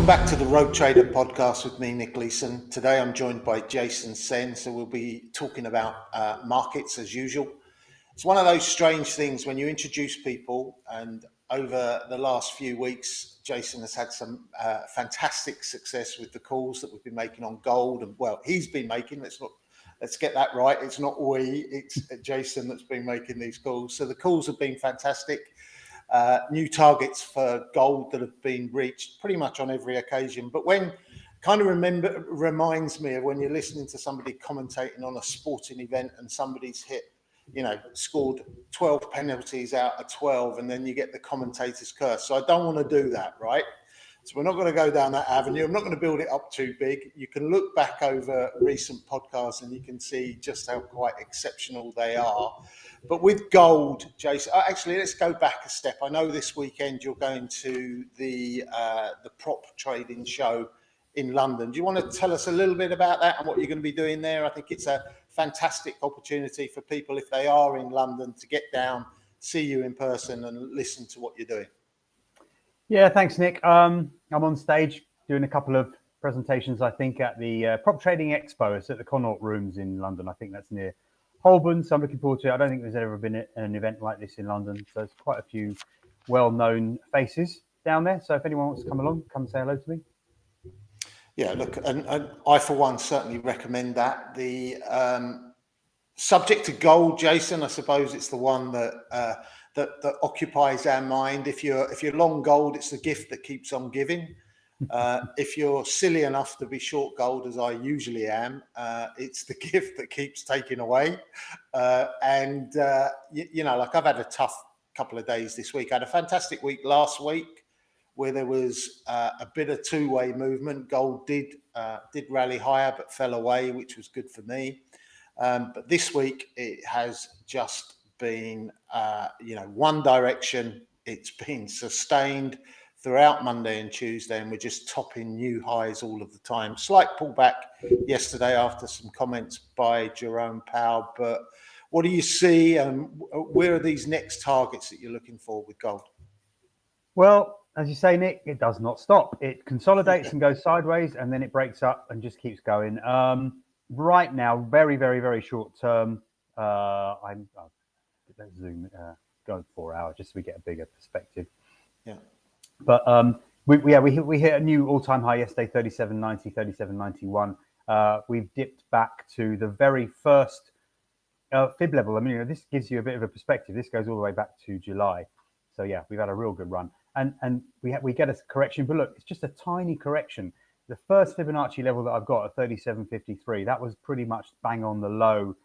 Welcome back to the Rogue Trader podcast with me, Nick Leeson. Today I'm joined by Jason Sen, so we'll be talking about markets as usual. It's one of those strange things when you introduce people, and over the last few weeks, Jason has had some fantastic success with the calls that we've been making on gold, and well, he's been making. Let's get that right. It's not we, it's Jason that's been making these calls. So the calls have been fantastic. New targets for gold that have been reached pretty much on every occasion. But when reminds me of when you're listening to somebody commentating on a sporting event and somebody's scored 12 penalties out of 12, and then you get the commentator's curse. So I don't want to do that, right? So we're not going to go down that avenue. I'm not going to build it up too big. You can look back over recent podcasts and you can see just how quite exceptional they are. But with gold, Jason, actually, let's go back a step. I know this weekend you're going to the Prop Trading Show in London. Do you want to tell us a little bit about that and what you're going to be doing there? I think it's a fantastic opportunity for people, if they are in London, to get down, see you in person and listen to what you're doing. Yeah, thanks, Nick. I'm on stage doing a couple of presentations, I think, at the Prop Trading Expo. It's at the Connaught rooms in London. I think that's near Holborn, so I'm looking forward to it. I don't think there's ever been an event like this in London, so there's quite a few well-known faces down there. So if anyone wants to come along, come say hello to me. Yeah, look, and I, for one, certainly recommend that. The subject to gold, Jason, I suppose it's the one that that occupies our mind. If you're long gold, it's the gift that keeps on giving. If you're silly enough to be short gold, as I usually am, it's the gift that keeps taking away. Like I've had a tough couple of days this week. I had a fantastic week last week where there was a bit of two-way movement. Gold did rally higher but fell away, which was good for me. But this week it has just been, one direction. It's been sustained throughout Monday and Tuesday, and we're just topping new highs all of the time. Slight pullback yesterday after some comments by Jerome Powell. But what do you see, and where are these next targets that you're looking for with gold? Well, as you say, Nick, it does not stop. It consolidates and goes sideways, and then it breaks up and just keeps going. Right now, very, very, very short term. Let's zoom, go 4 hours just so we get a bigger perspective. Yeah. But we hit a new all-time high yesterday, 37.90, 37.91. We've dipped back to the very first fib level. I mean, this gives you a bit of a perspective. This goes all the way back to July. So yeah, we've had a real good run, and we get a correction. But look, it's just a tiny correction. The first Fibonacci level that I've got at 37.53, that was pretty much bang on the low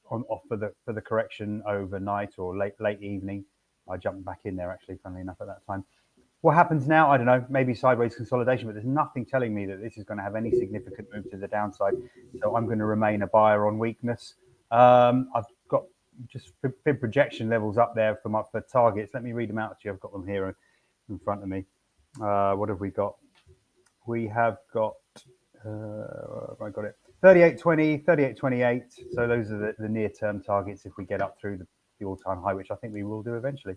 for the correction overnight or late evening. I jumped back in there actually, funnily enough, at that time. What happens now? I don't know, maybe sideways consolidation, but there's nothing telling me that this is going to have any significant move to the downside. So I'm going to remain a buyer on weakness. I've got just fib projection levels up there for targets. Let me read them out to you. I've got them here in front of me. What have we got? We have got, I got it, 38.20, 38.28. So those are the near-term targets if we get up through the all-time high, which I think we will do eventually.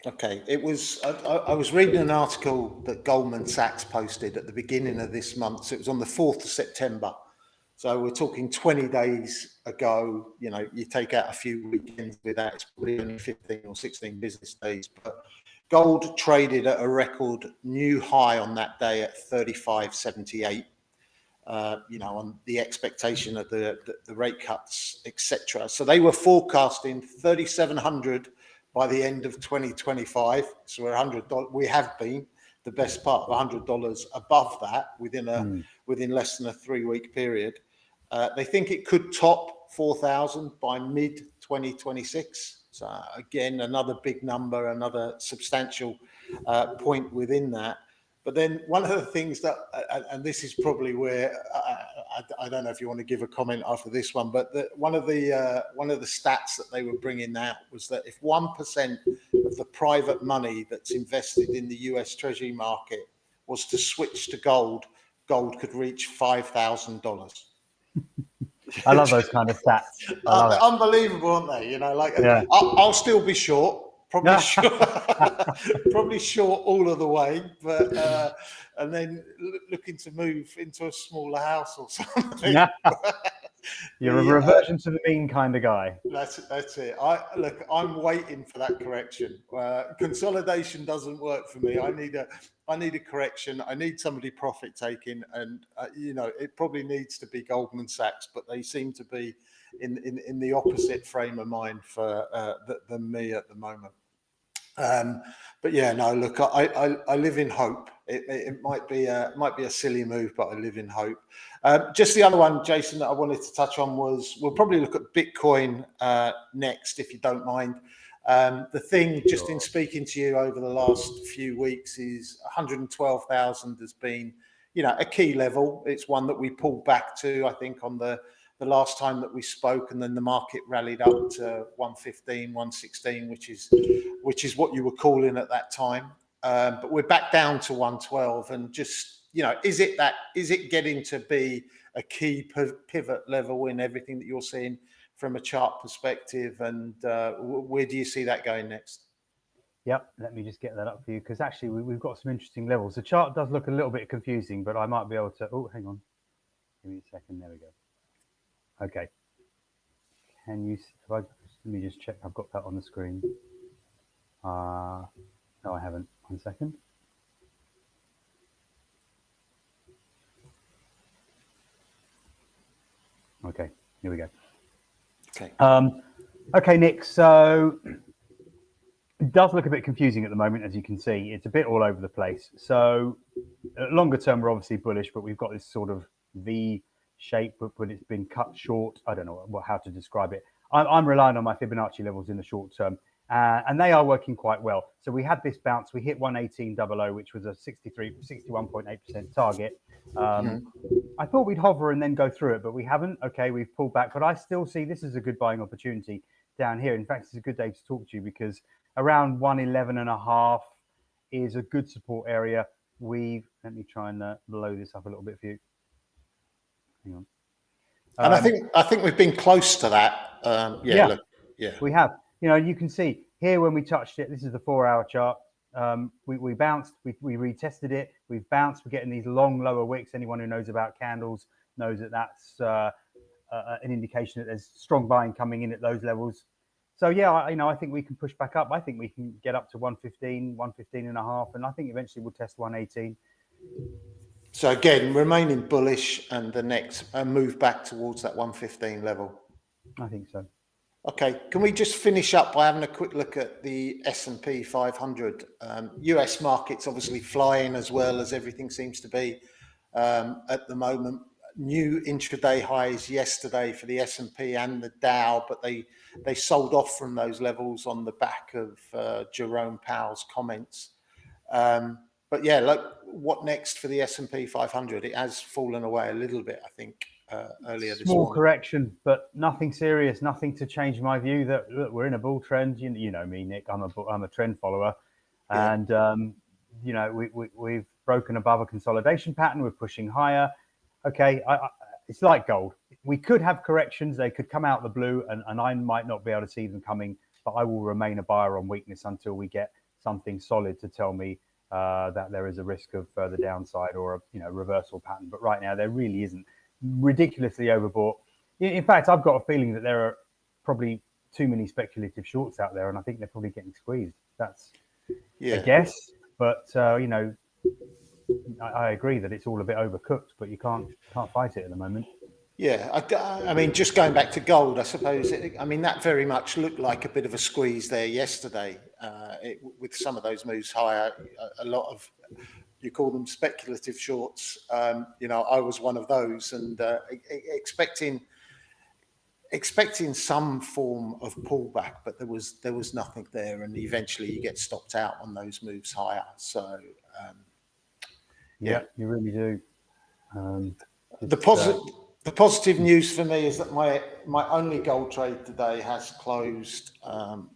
Okay, it was. I was reading an article that Goldman Sachs posted at the beginning of this month. So it was on the 4th of September. So we're talking 20 days ago. You know, you take out a few weekends with that, it's probably only 15 or 16 business days. But gold traded at a record new high on that day at 35.78. On the expectation of the rate cuts, etc. So they were forecasting 3,700 by the end of 2025. So we're $100. We have been the best part of $100 above that within less than a 3-week period. They think it could top 4,000 by mid 2026. So again, another big number, another substantial point within that. But then one of the things that, and this is probably where I don't know if you want to give a comment after this one, but one of the stats that they were bringing out was that if 1% of the private money that's invested in the US Treasury market was to switch to gold, gold could reach $5,000. I love those kind of stats. Unbelievable, aren't they? Yeah. I'll still be short. probably short, probably short all of the way, but and then looking to move into a smaller house or something. You're a reversion to the mean kind of guy. That's it. I'm waiting for that correction. Consolidation doesn't work for me. I need a correction. I need somebody profit taking, and it probably needs to be Goldman Sachs, but they seem to be in the opposite frame of mind for than me at the moment. But yeah, no, look, I live in hope. It might be a silly move, but I live in hope. Just the other one, Jason, that I wanted to touch on was we'll probably look at Bitcoin next, if you don't mind. The thing, just in speaking to you over the last few weeks, is 112,000 has been, a key level. It's one that we pulled back to, I think, on the last time that we spoke, and then the market rallied up to 115, 116, which is what you were calling at that time. But we're back down to 112, and just, is it getting to be a key pivot level in everything that you're seeing from a chart perspective, and where do you see that going next? Yep, let me just get that up for you, because actually we've got some interesting levels. The chart does look a little bit confusing, but I might be able to. Oh, hang on, give me a second. There we go. Okay. Can you? Let me just check. I've got that on the screen. No, I haven't. 1 second. Okay, here we go. Okay. Okay, Nick. So it does look a bit confusing at the moment, as you can see. It's a bit all over the place. So longer term, we're obviously bullish, but we've got this sort of V shape, but it's been cut short. I don't know how to describe it. I'm relying on my Fibonacci levels in the short term, and they are working quite well. So we had this bounce. We hit 118.00, which was a 61.8% target. I thought we'd hover and then go through it, but we haven't. Okay, we've pulled back, but I still see this as a good buying opportunity down here. In fact, it's a good day to talk to you, because around 111.5 is a good support area. Let me try and blow this up a little bit for you. Hang on. And I think we've been close to that. Look, we have. You can see here when we touched it. This is the 4-hour chart. We bounced. We retested it. We've bounced. We're getting these long lower wicks. Anyone who knows about candles knows that that's an indication that there's strong buying coming in at those levels. So yeah, I think we can push back up. I think we can get up to 115, 115.5, and I think eventually we'll test 118. So again, remaining bullish, and the next move back towards that 115 level. I think so. Okay, can we just finish up by having a quick look at the S&P 500? US markets obviously flying as well as everything seems to be at the moment. New intraday highs yesterday for the S&P and the Dow, but they sold off from those levels on the back of Jerome Powell's comments. But yeah, what next for the S&P 500? It has fallen away a little bit, I think, earlier this morning. Small correction, but nothing serious, nothing to change my view that look, we're in a bull trend. You know me, Nick. I'm a trend follower, and we've broken above a consolidation pattern. We're pushing higher. Okay, it's like gold. We could have corrections. They could come out of the blue, and I might not be able to see them coming. But I will remain a buyer on weakness until we get something solid to tell me that there is a risk of further downside or a reversal pattern. But right now there really isn't. Ridiculously overbought. In fact, I've got a feeling that there are probably too many speculative shorts out there, and I think they're probably getting squeezed. That's a guess, but I agree that it's all a bit overcooked, but you can't fight it at the moment. Yeah, I mean, just going back to gold, I suppose, that very much looked like a bit of a squeeze there yesterday with some of those moves higher. A lot of, you call them speculative shorts. I was one of those, and expecting some form of pullback, but there was nothing there, and eventually you get stopped out on those moves higher. So yeah, you really do. The positive news for me is that my only gold trade today has closed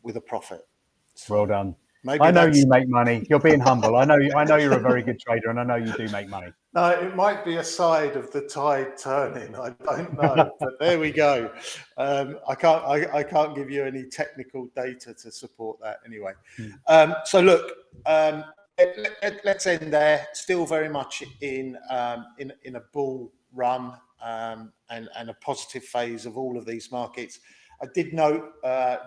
with a profit. So, well done. Maybe I know that's you make money. You're being humble. I know you're a very good trader, and I know you do make money. no. It might be a side of the tide turning. I don't know, but there we go. I can't give you any technical data to support that anyway. So look, let's end there. Still very much in a bull run and a positive phase of all of these markets. I did note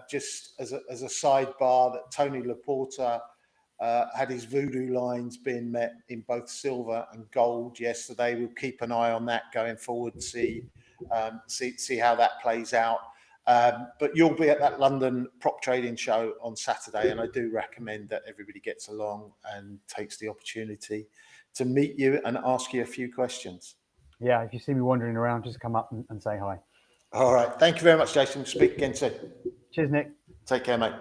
just as a sidebar that Tony Laporta had his voodoo lines being met in both silver and gold yesterday. We'll keep an eye on that going forward, see how that plays out. But you'll be at that London prop trading show on Saturday, and I do recommend that everybody gets along and takes the opportunity to meet you and ask you a few questions. Yeah, if you see me wandering around, just come up and say hi. All right. Thank you very much, Jason. Speak again soon. Cheers, Nick. Take care, mate.